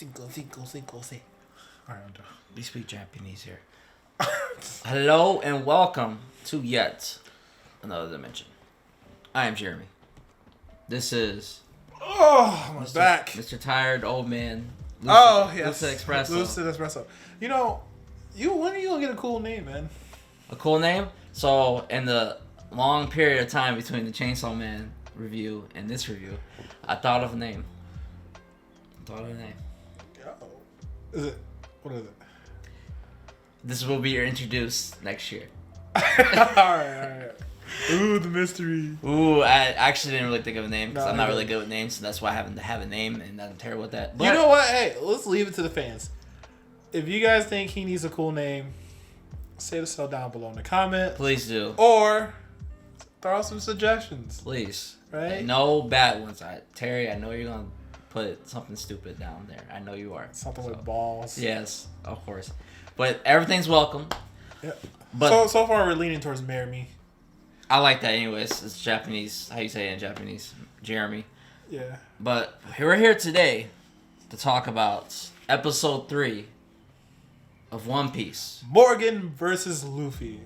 Cinco. Alright, I'm done. We speak Japanese here. Hello and welcome to yet another dimension. I am Jeremy. This is... Oh, my back. Mr. Tired Old Man. Yes. Lucid Espresso. Lucid Espresso. You know, when are you going to get a cool name, man? A cool name? So, in the long period of time between the Chainsaw Man review and this review, I thought of a name. What is it? This will be introduced next year. Alright. Ooh, the mystery. Ooh, I actually didn't really think of a name because No, I'm not really good with names, so that's why I haven't have a name, and I'm terrible with that. But you know what? Hey, let's leave it to the fans. If you guys think he needs a cool name, say so down below in the comment. Please do. Or throw out some suggestions. Please. Right? And no bad ones. Terry, I know you're going to put something stupid down there. I know you are. Something with balls. Yes, of course. But everything's welcome. Yeah. But so far we're leaning towards Marry Me. I like that anyways. It's Japanese. How you say it in Japanese? Jeremy. Yeah. But we're here today to talk about episode 3 of One Piece. Morgan versus Luffy.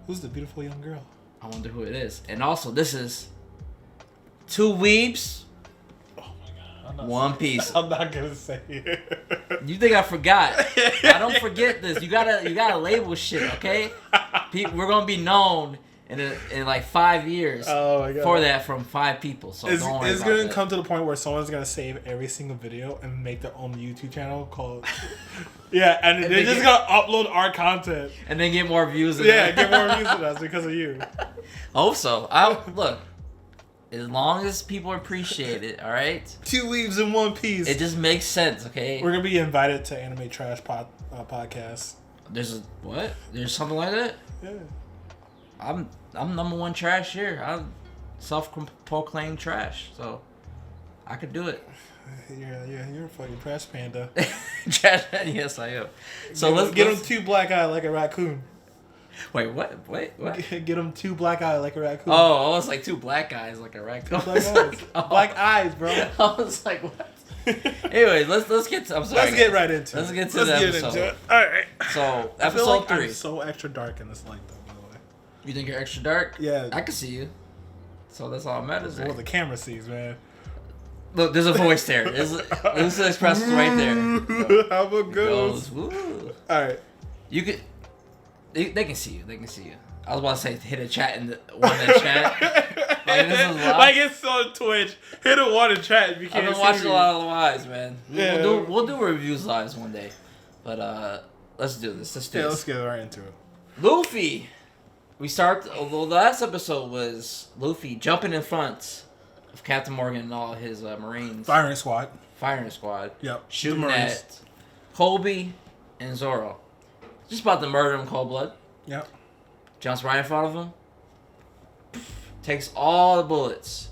Who's the beautiful young girl? I wonder who it is. And also, this is 2 Weebs. One Piece. I'm not gonna say it. You think I forgot? I don't forget this. You gotta label shit, okay? We're gonna be known in like 5 years for that from 5 people. So don't worry it's about gonna that. come to the point where someone's gonna save every single video and make their own YouTube channel called and they're just gonna upload our content and then get more views. Get more views than us because of you. Hope so. Look. As long as people appreciate it, all right? 2 Weebs in One Piece. It just makes sense, okay? We're gonna be invited to Anime Trash podcast. There's something like that? Yeah. I'm number 1 trash here. I'm self-proclaimed trash, so I could do it. You're a fucking trash panda. Yes, I am. So let's get him 2 black eyes like a raccoon. Wait, what? Get him 2 black eyes like a raccoon. Oh, it's like 2 black guys like a raccoon. Black eyes, bro. I was like, what? Anyway, let's get to, I'm sorry. Let's get right into it. Let's get to the episode. All right. So, I feel episode like 3. I'm so extra dark in this light, though, by the way. You think you're extra dark? Yeah. I can see you. So that's all that matters. That's what the camera sees, man. Look, there's a voice there. Lucid Espresso right there. How about goes? Woo. All right. You could. They can see you. They can see you. I was about to say hit a chat in the chat. Like, this is live. Like it's on Twitch. Hit a 1 in chat if you can't. I've been watching a lot of lives, man. We'll do reviews lives one day. But let's do this. Let's get right into it. Luffy. Although the last episode was Luffy jumping in front of Captain Morgan and all his Marines. Firing squad. Yep. Shooting at Kobe and Zoro. Just about to murder him cold blood. Yep. Jumps right in front of him. Takes all the bullets.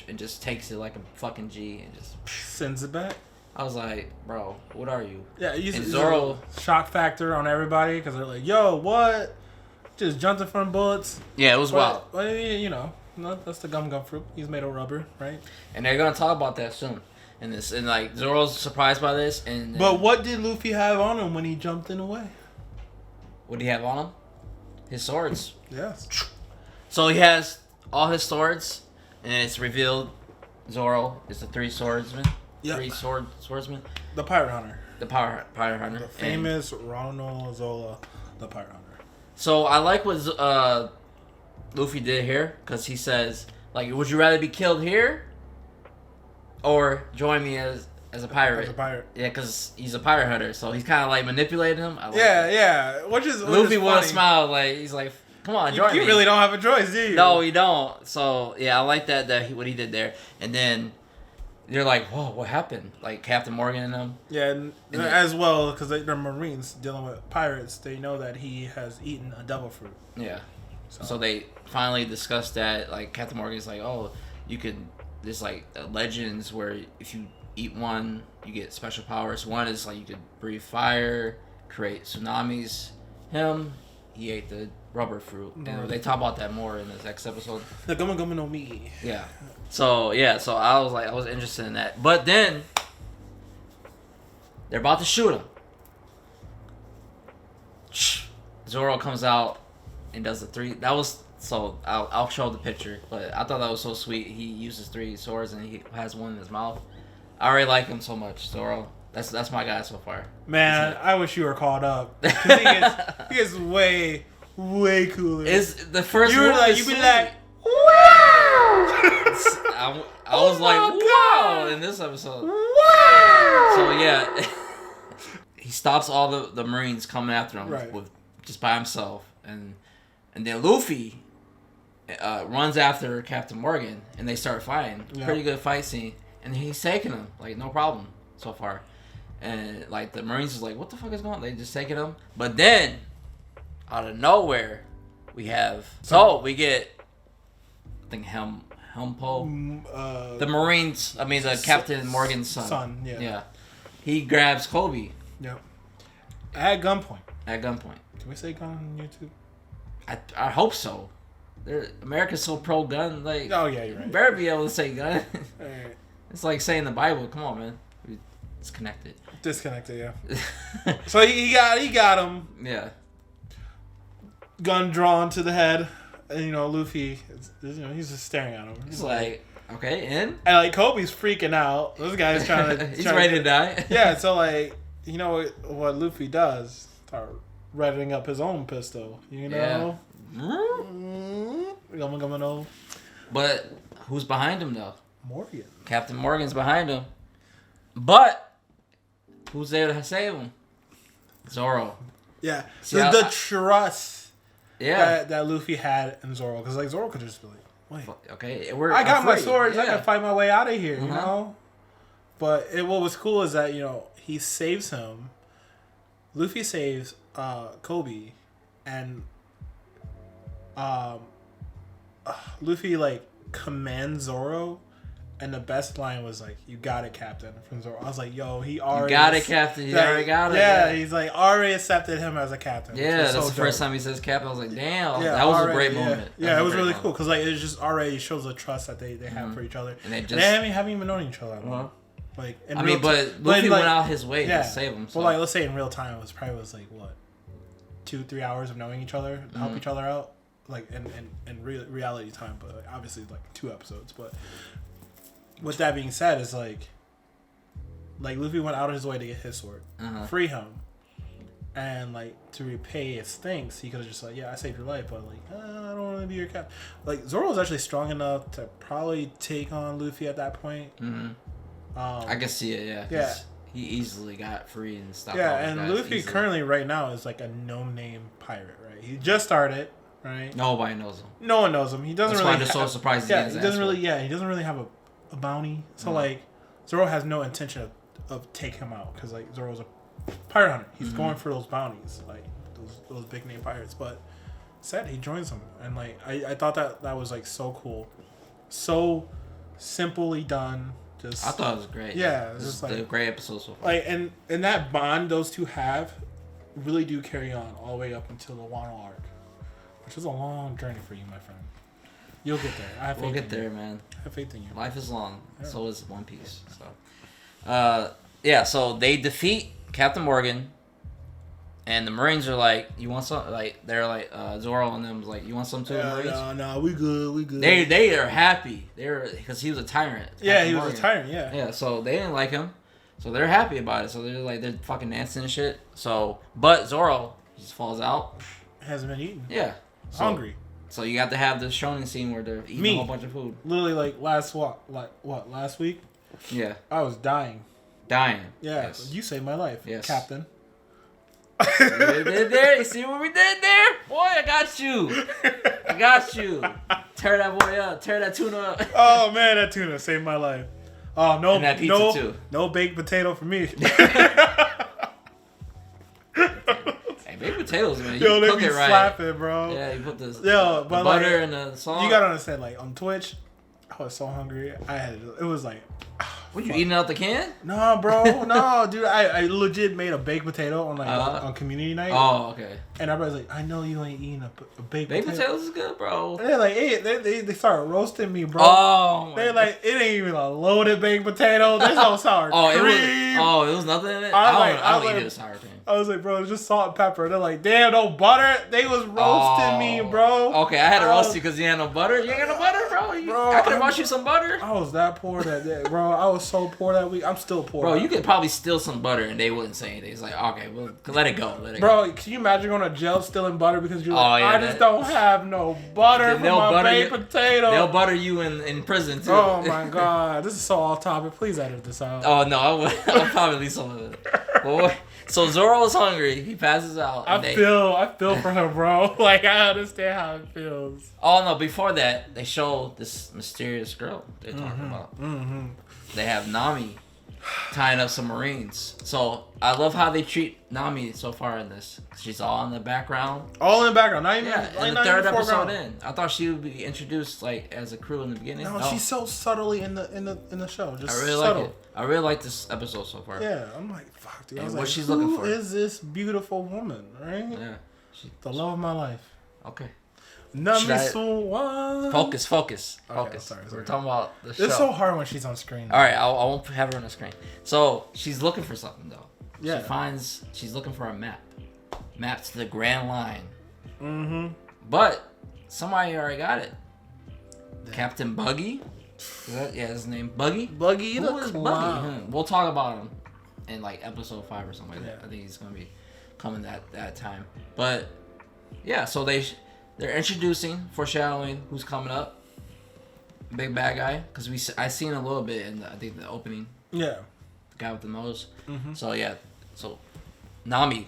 And just takes it like a fucking G and just sends it back. I was like, bro, what are you? Yeah, you and Zoro shock factor on everybody because they're like, yo, what? Just jumped in front of bullets. Yeah, it was wild. Well, you know, that's the gum fruit. He's made of rubber, right? And they're gonna talk about that soon. And like Zoro's surprised by this. But what did Luffy have on him when he jumped in away? What did he have on him? His swords. Yes. So he has all his swords, and it's revealed Zoro is the 3 swordsmen. Yep. 3 swordsmen. The pirate hunter. The pirate hunter. The famous Ronald Zola, the pirate hunter. So I like what Luffy did here, because he says, like, would you rather be killed here or join me as a pirate? As a pirate. Yeah, because he's a pirate hunter, so he's kind of like manipulating him. I like yeah. Which is Luffy would have smiled, like, he's like, come on, join me. You really don't have a choice, do you? No, you don't. So, yeah, I like what he did there. And then you're like, whoa, what happened? Like, Captain Morgan and them. Yeah, and as well, because they're Marines dealing with pirates, they know that he has eaten a devil fruit. Yeah. So they finally discussed that. Like, Captain Morgan's like, oh, you could... There's, like, legends where if you eat one, you get special powers. One is, like, you could breathe fire, create tsunamis. He ate the rubber fruit. And they talk about that more in the next episode. The Gumma Gumma no Mi. Yeah. So I was interested in that. But then They're about to shoot him. Zoro comes out and does the 3. That was so. I'll show the picture, but I thought that was so sweet. He uses 3 swords and he has one in his mouth. I already like him so much, Zoro. That's my guy so far. Man, I wish you were caught up. Because he gets way cooler. Is the first you were one like, you be be like, I was like, wow, in this episode. wow. So yeah, he stops all the Marines coming after him with just by himself, and then Luffy runs after Captain Morgan, and they start fighting. Yeah. Pretty good fight scene, and he's taking him like no problem so far. And like the Marines is like, what the fuck is going on? They just taking him, but then out of nowhere, we get I think Helmpo, the Marines. I mean the Captain Morgan's son. Yeah. He grabs Kobe. Yep. At gunpoint. Can we say gun on YouTube? I hope so. America's so pro gun. Like, oh yeah, you're right. You better be able to say gun. Right. It's like saying the Bible. Come on, man. It's connected. Disconnected, yeah. So he got him. Yeah. Gun drawn to the head, and Luffy, he's just staring at him. He's like, okay, and like Kobe's freaking out. This guy's trying to. He's ready to die. Yeah, so like what Luffy does, start revving up his own pistol. Yeah. But who's behind him though? Morgan. Captain Morgan's behind him. But who's there to save him? Zoro. Yeah. The trust that Luffy had in Zoro. Because like Zoro could just be like, wait. Okay. I got my swords. Yeah. I can fight my way out of here, you know? But what was cool is that, he saves him. Luffy saves Kobe. And Luffy like commands Zoro. And the best line was like, "You got it, Captain." From Zoro. I was like, "Yo, he already got it, Captain. He already got it." Yeah, he's like already accepted him as a captain. Yeah, that's the first time he says Captain. I was like, "Damn, yeah, that was already, a great moment." Yeah, it was really cool because like it just already shows the trust that they have for each other, and they haven't even known each other. Like, but Luffy went out his way to save him. So. Well, like let's say in real time, it was probably like what, 2-3 hours of knowing each other, to help each other out, like in reality time, but like, obviously like 2 episodes, but. With that being said, is like Luffy went out of his way to get his sword, free him, and like to repay his things, he could have just like, yeah, I saved your life, but like, I don't want to be your captain. Like Zoro was actually strong enough to probably take on Luffy at that point. I can see it, yeah. Yeah. He easily got free and stuff. Yeah, and Luffy currently right now is like a no-name pirate, right? He just started, right? Nobody knows him. No one knows him. He doesn't. That's why they're so surprised. Yeah, he doesn't really. Yeah, he doesn't really have a bounty, so like Zoro has no intention of taking him out because like Zoro's a pirate hunter. He's going for those bounties, like those big name pirates. But said he joins them, and like I thought that was like so cool, so simply done. Just I thought it was great. Yeah, this is like a great episode so far. Like and that bond those two have really do carry on all the way up until the Wano arc, which is a long journey for you, my friend. You'll get there. We'll get there, man. I have faith in you. Life is long. Yeah. So is One Piece. So, so they defeat Captain Morgan, and the Marines are like, "You want some?" Like they're like, Zoro and them was like, "You want some too?" Marines? No, we good. They are happy. Because he was a tyrant. Yeah, he was a tyrant. Yeah. Yeah. So they didn't like him. So they're happy about it. So they're fucking dancing and shit. So, but Zoro just falls out. Hasn't been eaten. Yeah. Hungry. So you got to have the shonen scene where they're eating a whole bunch of food. Literally, like last week? Yeah. I was dying. Yeah. Yes. You saved my life, Captain. See what we did there? You see what we did there? Boy, I got you. Tear that boy up. Tear that tuna up. Oh man, that tuna saved my life. Oh no, and that pizza too. No baked potato for me. Baked potatoes, man. Yo, they be slapping, bro. Yeah, you put the but butter and the salt. You gotta understand, like on Twitch, I was so hungry. It was like What, you eating out the can? No, bro. No, dude. I legit made a baked potato on on community night. Oh, okay. And everybody's like, I know you ain't eating a baked Baked potato. potatoes is good, bro. And they're like, hey, they started roasting me, bro. Oh, they're like, it ain't even a loaded baked potato. There's no sour cream. It was nothing in it? I don't eat it with sour cream. I was like, bro, it's just salt and pepper. They're like, damn, no butter. They was roasting me, bro. Okay, I had to roast you because you had no butter. You ain't got no butter, bro. I could have brought you some butter. I was that poor that day, bro. I was so poor that week. I'm still poor. Bro, you could probably steal some butter and they wouldn't say anything. It's like, okay, well, let it go. Bro, can you imagine going to jail stealing butter because you're like, I just don't have no butter for my baked potato. They'll butter you in prison, too. Oh, my God. This is so off topic. Please edit this out. Oh, no, I'll probably leave some of it. But so Zoro was hungry. He passes out. I feel for him, bro. Like, I understand how it feels. Oh, no, before that, they show this mysterious girl they're talking about. Mm-hmm. They have Nami tying up some Marines. So I love how they treat Nami so far in this. She's all in the background. All in the background. Not even, in the third episode in. I thought she would be introduced like as a crew in the beginning. No, she's so subtly in the show. Just I really subtle. like it. I really like this episode so far. Yeah, I'm like, fuck, dude. I was what like, she's looking for? Who is this beautiful woman, right? Yeah. The love of my life. Okay. Focus. Okay, sorry. We're talking about the show. It's so hard when she's on screen. All right, I won't have her on the screen. So she's looking for something though. Yeah. She's looking for a map to the Grand Line. Mm-hmm. But somebody already got it. Captain Buggy. His name Buggy. Buggy. Who is Buggy? We'll talk about him in like episode 5 or something like that. I think he's gonna be coming that time. But yeah, so they're introducing, foreshadowing who's coming up. Big bad guy, because I seen a little bit in I think the opening. Yeah. The guy with the nose. Mm-hmm. So yeah, so Nami,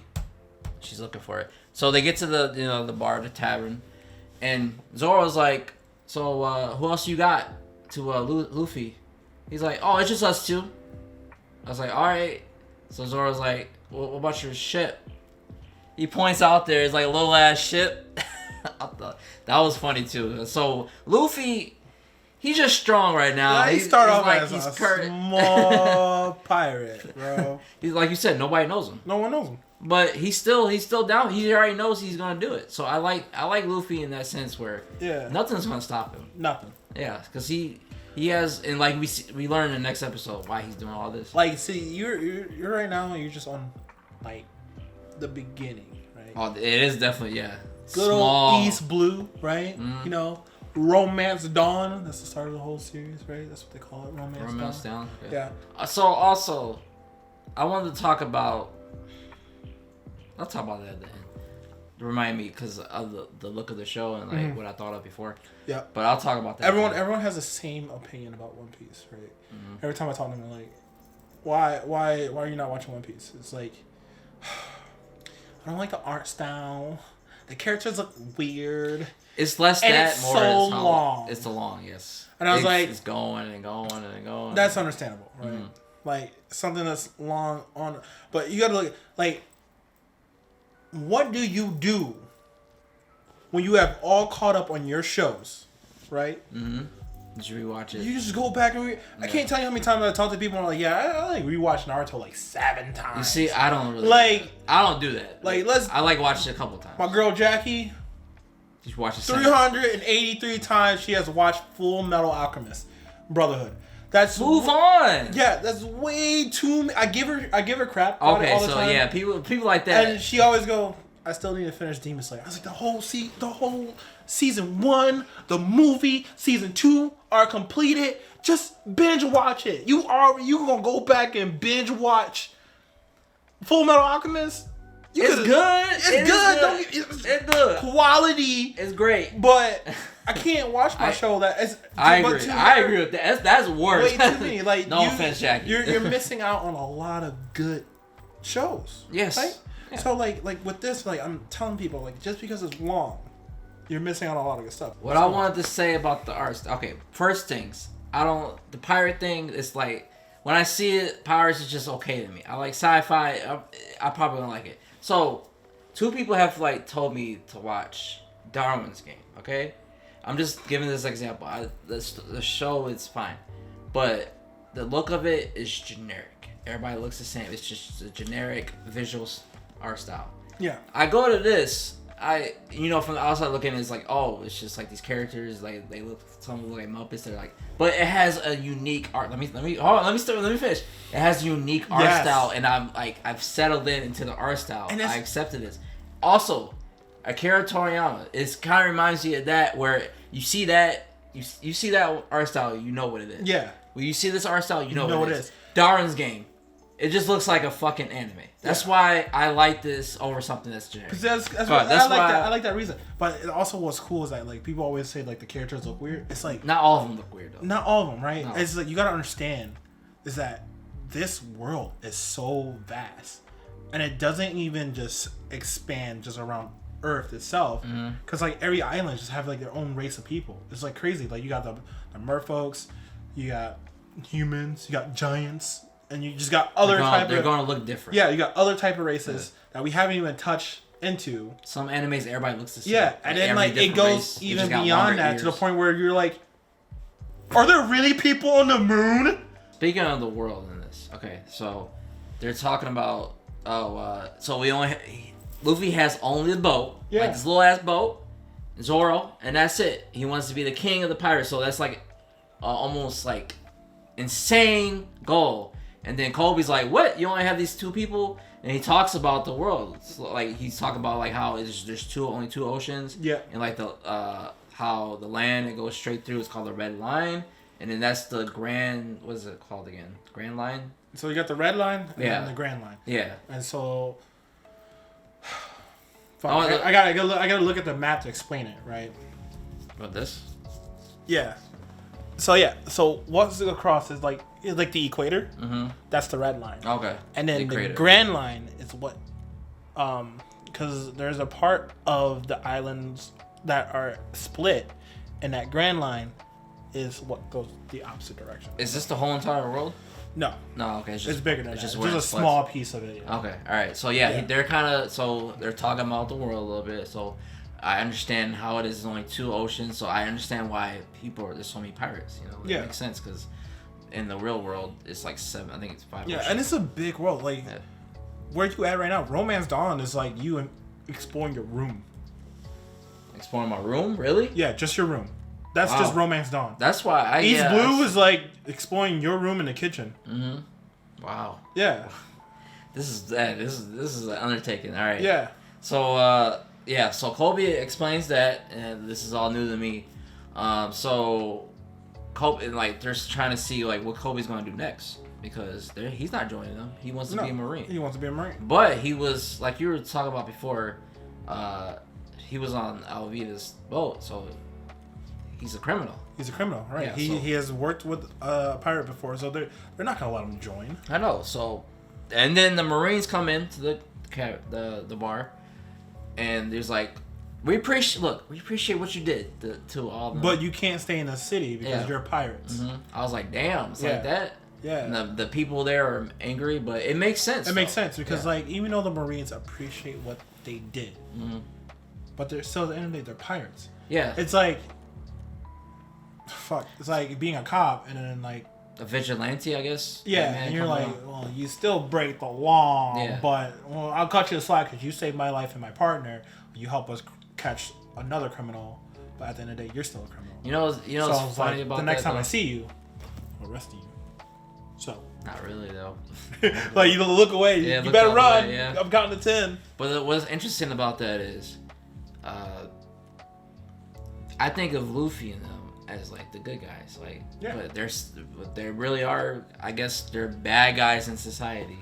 she's looking for it. So they get to the bar, the tavern, and Zoro's like, so who else you got to Luffy? He's like, oh, it's just us two. I was like, all right. So Zoro's like, what about your ship? He points out there, it's like a little ass ship. I thought that was funny too. So Luffy, he's just strong right now. Yeah, he started off like as a small pirate, bro. He's like you said, nobody knows him. No one knows him. But he's still down. He already knows he's gonna do it. So I like Luffy in that sense where nothing's gonna stop him. Nothing. Yeah, because he has, and like we learn in the next episode why he's doing all this. Like, see, you're right now. You're just on like the beginning, right? Oh, it is definitely Good old East Blue, right? Mm. You know, Romance Dawn. That's the start of the whole series, right? That's what they call it, Romance Dawn. Okay. Yeah. So also, I wanted to talk about. I'll talk about that at the end. Remind me because of the look of the show and like what I thought of before. Yeah. But I'll talk about that. Everyone has the same opinion about One Piece, right? Mm-hmm. Every time I talk to them, they're like, why are you not watching One Piece? It's like, I don't like the art style. The characters look weird. It's less and that, it's more so long. It's long, yes. And I was like, it's going and going and going. That's understandable, right? Mm-hmm. Like something that's long on, but you gotta look like. What do you do when you have all caught up on your shows, right? Mm-hmm. Did you rewatch it? You just go back and I can't tell you how many times I talk to people and I'm like, I like rewatch Naruto like 7 times. You see, I don't really I don't do that. Like I like watching it a couple times. My girl Jackie, she's watched it 383 times she has watched Full Metal Alchemist Brotherhood. That's move on. Yeah, that's way too. I give her crap. About it all the time. Yeah, people like that. And she always go, I still need to finish Demon Slayer. I was like, the whole season 1, the movie, season 2 are completed. Just binge watch it. You gonna go back and binge watch Full Metal Alchemist? It's good. It's good. It's good. Quality. It's great. But I can't watch my show that is. I agree with that. That's worse. Way too many. Like no offense, Jackie. You're missing out on a lot of good shows. Yes. Right? Yeah. So like with this, like I'm telling people, like just because it's long, you're missing out on a lot of good stuff. What I wanted to say about the art. Okay, first things. The pirate thing is like when I see it, pirates is just okay to me. I like sci-fi. I probably don't like it. So, 2 people have like told me to watch Darwin's Game. Okay, I'm just giving this example. The show is fine, but the look of it is generic. Everybody looks the same. It's just a generic visual art style. Yeah. I go to this. From the outside looking, it's like, oh, it's just like these characters, like they look, some look like Muppets. They're like, but it has a unique art. Let me finish. It has a unique art style, and I've settled into the art style. And I accepted this. Also, Akira Toriyama, it kind of reminds you of that, where you see that art style, you know what it is. Yeah. When you see this art style, you know what it is. Darwin's Game. It just looks like a fucking anime. That's why I like this over something that's generic. I like that reason. But it also what's cool is that like people always say like the characters look weird. It's like not all of them look weird though. Not all of them, right? No. It's like you gotta understand is that this world is so vast, and it doesn't even just expand just around Earth itself. Because like every island just have like their own race of people. It's like crazy. Like you got the merfolks, you got humans, you got giants. And you just got other They're going to look different. Yeah, you got other type of races that we haven't even touched into. Some animes, everybody looks the same. Yeah, and then like it goes even beyond that to the point where you're like, are there really people on the moon? Speaking of the world in this, okay, so they're talking about so Luffy has only the boat, like this little ass boat, Zoro, and that's it. He wants to be the king of the pirates, so that's like almost like insane goal. And then Kobe's like, what? You only have these two people? And he talks about the world. So, like, he's talking about, like, how there's only two oceans. Yeah. And, like, how the land, it goes straight through, is called the Red Line. And then that's the Grand... What is it called again? Grand Line? So you got the Red Line and then the Grand Line. Yeah. And so... I gotta look at the map to explain it, right? What, this? Yeah. So what's across is like the equator. Mm-hmm. That's the Red Line. Okay. And then the Grand Line is what, because there's a part of the islands that are split, and that Grand Line is what goes the opposite direction. Is this the whole entire world? No. No. Okay. It's bigger than that. It's just a small piece of it. Yeah. Okay. All right. So they're they're talking about the world a little bit. So. I understand how it is only two oceans, so I understand why there's so many pirates. It makes sense because in the real world it's like 7. I think it's 5. Yeah, oceans. And it's a big world. Like, where you at right now? Romance Dawn is like you exploring your room. Exploring my room, really? Yeah, just your room. That's just Romance Dawn. That's why East Blue is like exploring your room in the kitchen. Mm-hmm. Wow. Yeah. This is an undertaking. All right. Yeah. So. Yeah, so Kobe explains that, and this is all new to me. So Kobe, like, they're trying to see like what Kobe's gonna do next because he's not joining them. He wants to be a Marine. He wants to be a Marine. But he was like you were talking about before. He was on Alvida's boat, so he's a criminal. He's a criminal, right? Yeah, he has worked with a pirate before, so they're not gonna let him join. I know. So, and then the Marines come into the bar. And there's like, we appreciate what you did to all of them. But you can't stay in the city because you're pirates. Mm-hmm. I was like, damn, it's like that. Yeah. And the people there are angry, but it makes sense. It makes sense because like even though the Marines appreciate what they did, but they're still at the end of the day they're pirates. Yeah. It's like, fuck. It's like being a cop and then like. A vigilante, I guess. Yeah, and you're like, well, you still break the law, but I'll cut you a slack because you saved my life and my partner. You help us catch another criminal, but at the end of the day, you're still a criminal. You know so what's funny like, about the next that, time I see you, I'll arrest you. So. Not really though. Like you look away. Yeah, you better run. Away, yeah. I'm counting to 10. But what's interesting about that is, I think of Luffy and them as like the good guys, like, but they really are. I guess they're bad guys in society.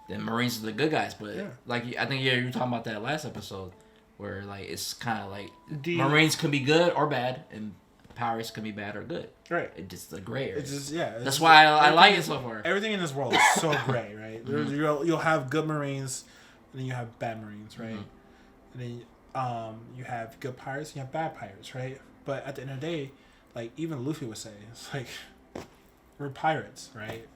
The Marines are the good guys, but like I think you were talking about that last episode, where like it's kind of like Marines can be good or bad, and pirates can be bad or good. Right. It's just the gray area. It's just That's why I like it so far. Everything in this world is so gray, right? You'll have good Marines, and then you have bad Marines, right? And then you have good pirates, and you have bad pirates, right? But at the end of the day, like even Luffy would say, it's like we're pirates, right?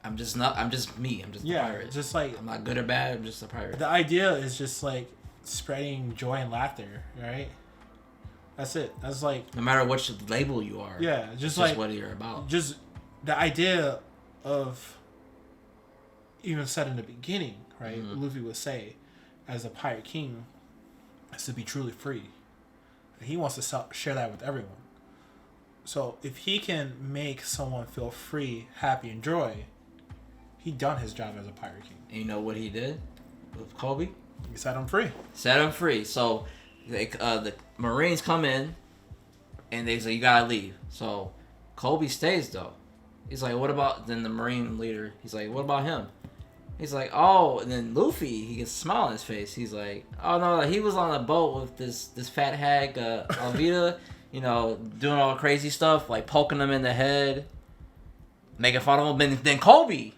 I'm just me. I'm just a pirate. Just like I'm not good or bad. I'm just a pirate. The idea is just like spreading joy and laughter, right? That's it. That's like no matter which label you are. Yeah, just like what you're about. Just the idea of even said in the beginning, right? Mm-hmm. Luffy would say, as a pirate king, is to be truly free. And he wants to share that with everyone. So if he can make someone feel free, happy, and joy, he done his job as a pirate king. And you know what he did with Kobe? He set him free. Set him free. So the Marines come in, and they say, you gotta leave. So Kobe stays, though. He's like, what about... Then the Marine leader, he's like, what about him? He's like, oh... And then Luffy, he gets a smile on his face. He's like, oh, no, he was on a boat with this fat hag, Alvita, you know, doing all crazy stuff, like poking him in the head, making fun of him. And then Kobe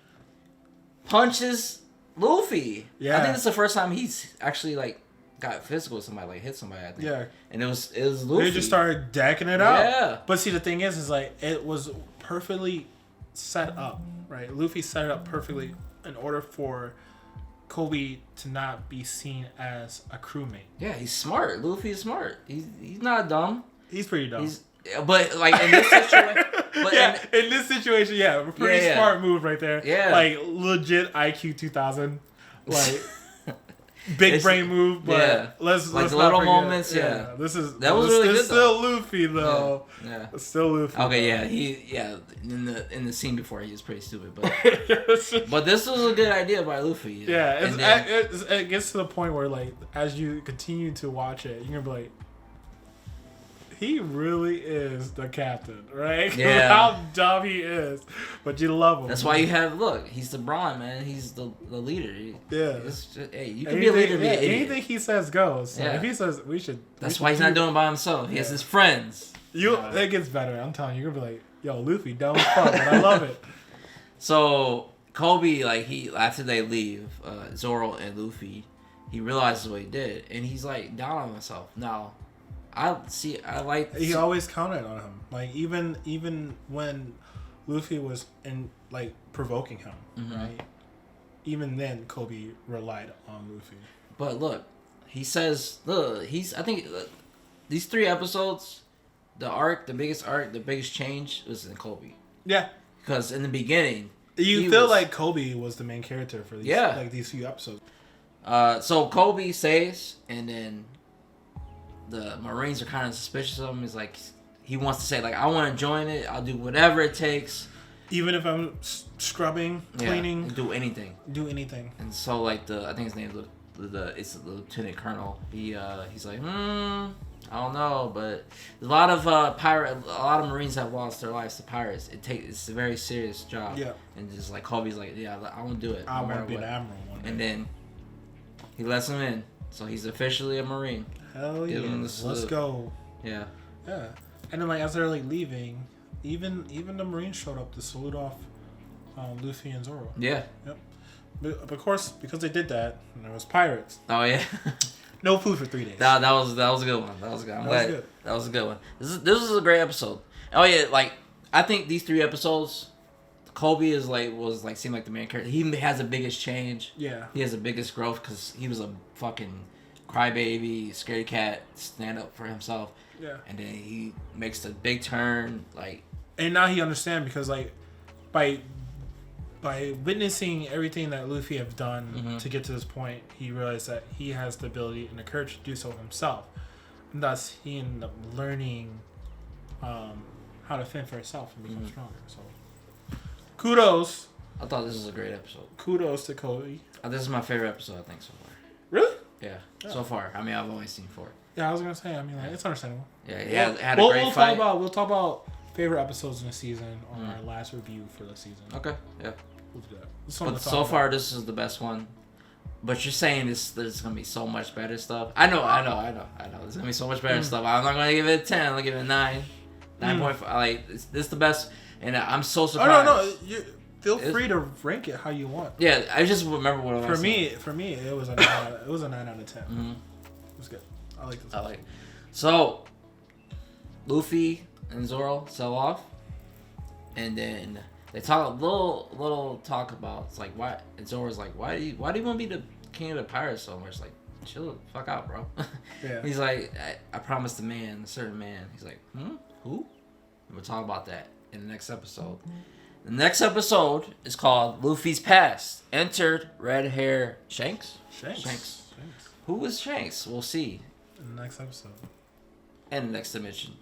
punches Luffy. Yeah. I think it's the first time he's actually, like, got physical with somebody, like hit somebody, I think. Yeah. And it was Luffy. They just started decking it out. Yeah. But see, the thing is like, it was perfectly set up, right? Luffy set it up perfectly in order for Kobe to not be seen as a crewmate. Yeah, he's smart. Luffy is smart. He's not dumb. He's pretty dumb. But like in this situation, in this situation, yeah, pretty smart move right there. Yeah, like legit IQ 2000, like big brain move. But let's like let's the not little forget, moments. Yeah, that was really good. Still Luffy though. Yeah, it's still Luffy. Okay, in the scene before he was pretty stupid, but but this was a good idea by Luffy. Yeah, it gets to the point where like as you continue to watch it, you're gonna be like, he really is the captain, right? Yeah. How dumb he is, but you love him. That's why you have he's the brawn, man. He's the leader. Yeah. Hey, you can be a leader. Yeah, anything he says goes. So yeah. If he says we should, that's why he's not doing it by himself. He has his friends. It gets better. I'm telling you, you're gonna be like, yo, Luffy, dumb as fuck, but I love it. So Kobe, like after they leave, Zoro and Luffy, he realizes what he did, and he's like down on himself now. He always counted on him. Like even when Luffy was provoking him, right? Even then, Kobe relied on Luffy. But look, he says, I think these 3 episodes, the biggest change was in Kobe. Yeah. Because in the beginning, you feel like Kobe was the main character for these few episodes. So Kobe says, and then the Marines are kind of suspicious of him. He's like, he wants to say, like, I want to join it. I'll do whatever it takes. Even if I'm scrubbing, cleaning. Do anything. And so, like, I think his name is it's the Lieutenant Colonel. He's like, I don't know, but a lot of Marines have lost their lives to pirates. It's a very serious job. Yeah. And just like Kobe's like, yeah, I want to do it. I want to be an admiral one day. And then he lets him in, so he's officially a Marine. Hell yeah! Let's go. Yeah. Yeah. And then like as they're like leaving, even the Marines showed up to salute off Luffy and Zoro. Yeah. Yep. But of course, because they did that, and there was pirates. Oh yeah. No food for 3 days. That was a good one. That was good. That was a good one. This is a great episode. Oh yeah, like I think these 3 episodes, Kobe seemed like the main character. He has the biggest change. Yeah. He has the biggest growth because he was a fucking crybaby, scaredy cat, stand up for himself. Yeah. And then he makes the big turn, like. And now he understands because like, by witnessing everything that Luffy have done to get to this point, he realized that he has the ability and the courage to do so himself. And thus, he ended up learning how to fend for himself and become stronger. So, kudos. I thought this was a great episode. Kudos to Kobe. This is my favorite episode, I think, so far. Really? Yeah, so far. I mean, I've only seen 4. Yeah, I was gonna say. I mean, like, it's understandable. Yeah, it had a great fight. We'll talk about favorite episodes in the season on our last review for the season. Okay. Yeah. We'll do that. But so far, this is the best one. But you're saying there's gonna be so much better stuff. I know. There's gonna be so much better stuff. I'm not gonna give it a 10. I'll give it a 9. 9.5. Like this is the best, and I'm so surprised. Oh no. Feel free to rank it how you want. Yeah, I just remember what I was saying. For me, it was a 9 out of 10. Mm-hmm. It was good. I like this. I like it. So, Luffy and Zoro sell off, and then they talk a little talk about it's like why. And Zoro's like, why do you want to be the king of the pirates so much? Like, chill the fuck out, bro. Yeah. He's like, I promised a certain man. He's like, who? And we'll talk about that in the next episode. The next episode is called Luffy's Past. Entered red hair Shanks. Shanks. Who is Shanks? We'll see. In the next episode. And the next dimension.